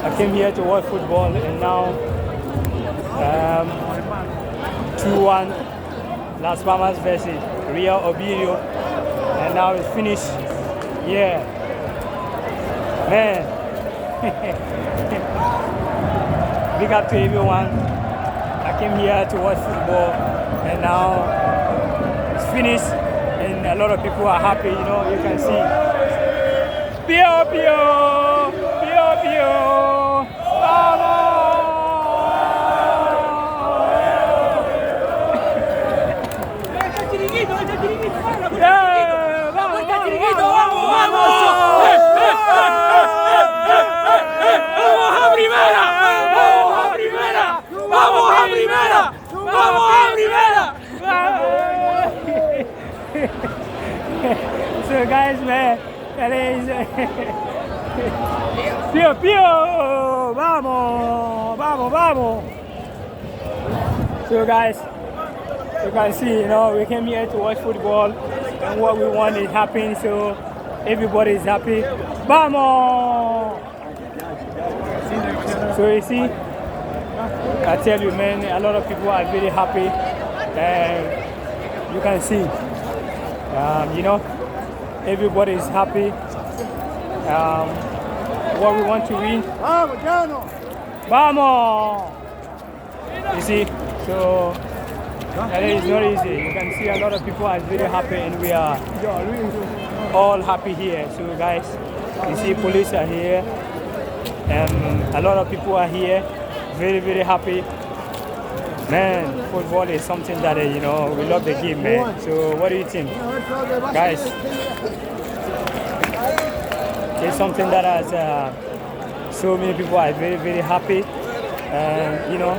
I came here to watch football, and now 2-1 Las Palmas versus Real Oviedo, and now it's finished. Yeah, man. Big up to everyone. I came here to watch football, and now it's finished, and a lot of people are happy. You know, you can see. Pio, pio, pio, pio. Vamos! So guys, man, that is Pio Pio, vamos, vamos, vamos. So guys, you can see, you know, we came here to watch football, and what we want is happening, so everybody is happy. Vamos! So you see, I tell you, man, a lot of people are very happy, and you can see, you know, everybody is happy. What we want to win. Vamos! You see, so that is not easy. You can see a lot of people are very happy, and we are all happy here. So guys, you see police are here, and a lot of people are here, very, very happy. Man, football is something that, you know, we love the game, man. So what do you think? Guys, it's something that has so many people are very, very happy. And, you know,